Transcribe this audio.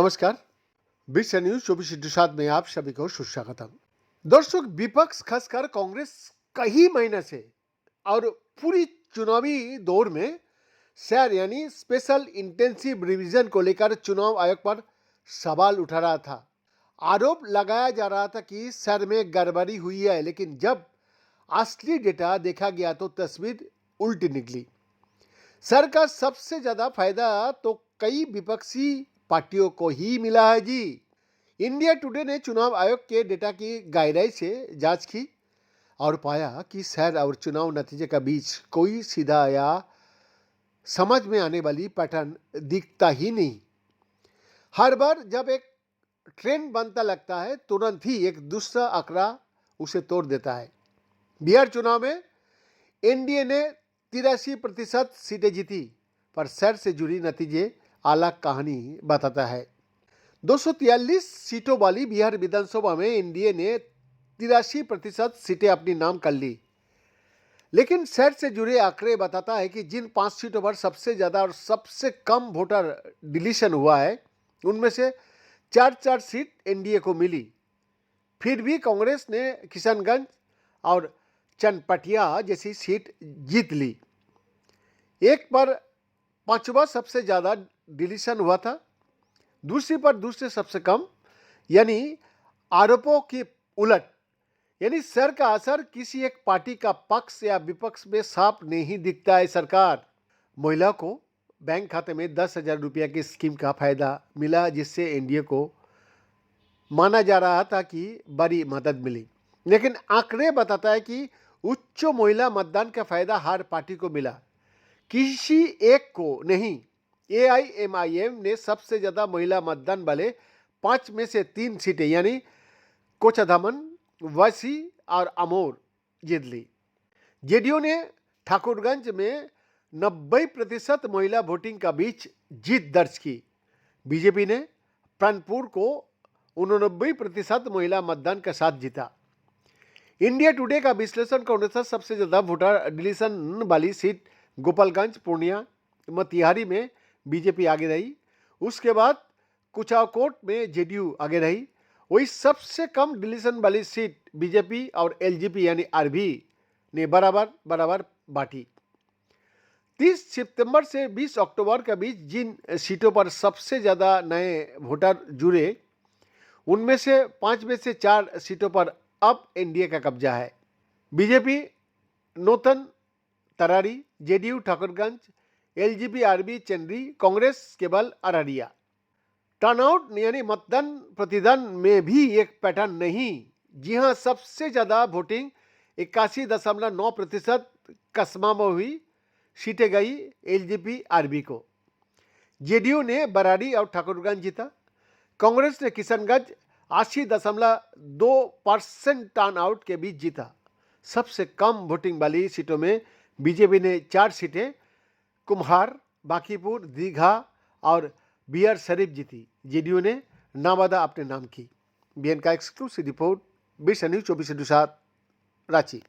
नमस्कार। विश्व न्यूज 24/7 में आप सभी को सुस्वागतम। दर्शक, विपक्ष खासकर कांग्रेस कई महीने से और पूरी चुनावी दौर में सैर यानी स्पेशल इंटेंसिव रिवीजन को लेकर चुनाव आयोग पर सवाल उठा रहा था। आरोप लगाया जा रहा था कि सैर में गड़बड़ी हुई है, लेकिन जब असली डेटा देखा गया तो तस्वीर उल्टी निकली। सर का सबसे ज्यादा फायदा तो कई विपक्षी पार्टियों को ही मिला है जी। इंडिया टुडे ने चुनाव आयोग के डेटा की गहराई से जांच की और पाया कि सर और चुनाव नतीजे के बीच कोई सीधा या समझ में आने वाली पैटर्न दिखता ही नहीं। हर बार जब एक ट्रेंड बनता लगता है, तुरंत ही एक दूसरा आंकड़ा उसे तोड़ देता है। बिहार चुनाव में एनडीए ने 83% सीटें जीती, पर सर से जुड़ी नतीजे अलग कहानी बताता है। 243 सीटों वाली बिहार विधानसभा में एनडीए ने 83% सीटें अपनी नाम कर ली, लेकिन सर से जुड़े आंकड़े बताता है कि जिन 5 सीटों पर सबसे ज्यादा और सबसे कम वोटर डिलीशन हुआ है, उनमें से 4 सीट एनडीए को मिली। फिर भी कांग्रेस ने किशनगंज और चनपटिया जैसी सीट जीत ली। एक पर पांचवा सबसे ज्यादा डिलीशन हुआ था, दूसरी पर दूसरे सबसे कम, यानी आरोपों की उलट। यानी सर का असर किसी एक पार्टी का पक्ष या विपक्ष में साफ नहीं दिखता है। सरकार महिला को बैंक खाते में 10,000 रुपया की स्कीम का फायदा मिला, जिससे एनडीए को माना जा रहा था कि बड़ी मदद मिली, लेकिन आंकड़े बताता है कि उच्च महिला मतदान का फायदा हर पार्टी को मिला, किसी एक को नहीं। एआईएमआईएम ने सबसे ज्यादा महिला मतदान वाले 5 में से 3 सीटें यानी कोचाधामन, वसी और अमोर जीत ली। जेडीयू ने ठाकुरगंज में 90% महिला वोटिंग का बीच जीत दर्ज की। बीजेपी ने प्राणपुर को 89% महिला मतदान के साथ जीता। इंडिया टुडे का विश्लेषण के अनुसार सबसे ज्यादा वोटर डिलीशन वाली सीट गोपालगंज, पूर्णिया, मोतिहारी में बीजेपी आगे रही। उसके बाद कुचाकोट में जेडीयू आगे रही। वही सबसे कम डिलीशन वाली सीट बीजेपी और एलजेपी यानी आरबी ने बराबर बराबर बांटी। 30 सितंबर से 20 अक्टूबर के बीच जिन सीटों पर सबसे ज्यादा नए वोटर जुड़े, उनमें से 5 में से 4 सीटों पर अब एनडीए का कब्जा है। BJP Nautan Tarari, JDU Thakurganj, LJP आरबी चंद्री, कांग्रेस केवल अररिया। टर्नआउट यानी मतदान प्रतिदान में भी एक पैटर्न नहीं। जी हां, सबसे ज्यादा वोटिंग 81.9% कस्बा में हुई, सीटें गई एलजेपी आरबी को। जेडीयू ने बरारी और ठाकुरगंज जीता। कांग्रेस ने किशनगंज 80.2% टर्नआउट के बीच जीता। सबसे कम वोटिंग वाली सीटों में बीजेपी ने 4 सीटें कुम्हार, बांकीपुर, दीघा और बिहार शरीफ जीती। जेडीयू ने नवादा अपने नाम की। बीएन का एक्सक्लूसिव रिपोर्ट, विश्व न्यूज 24/7 रांची।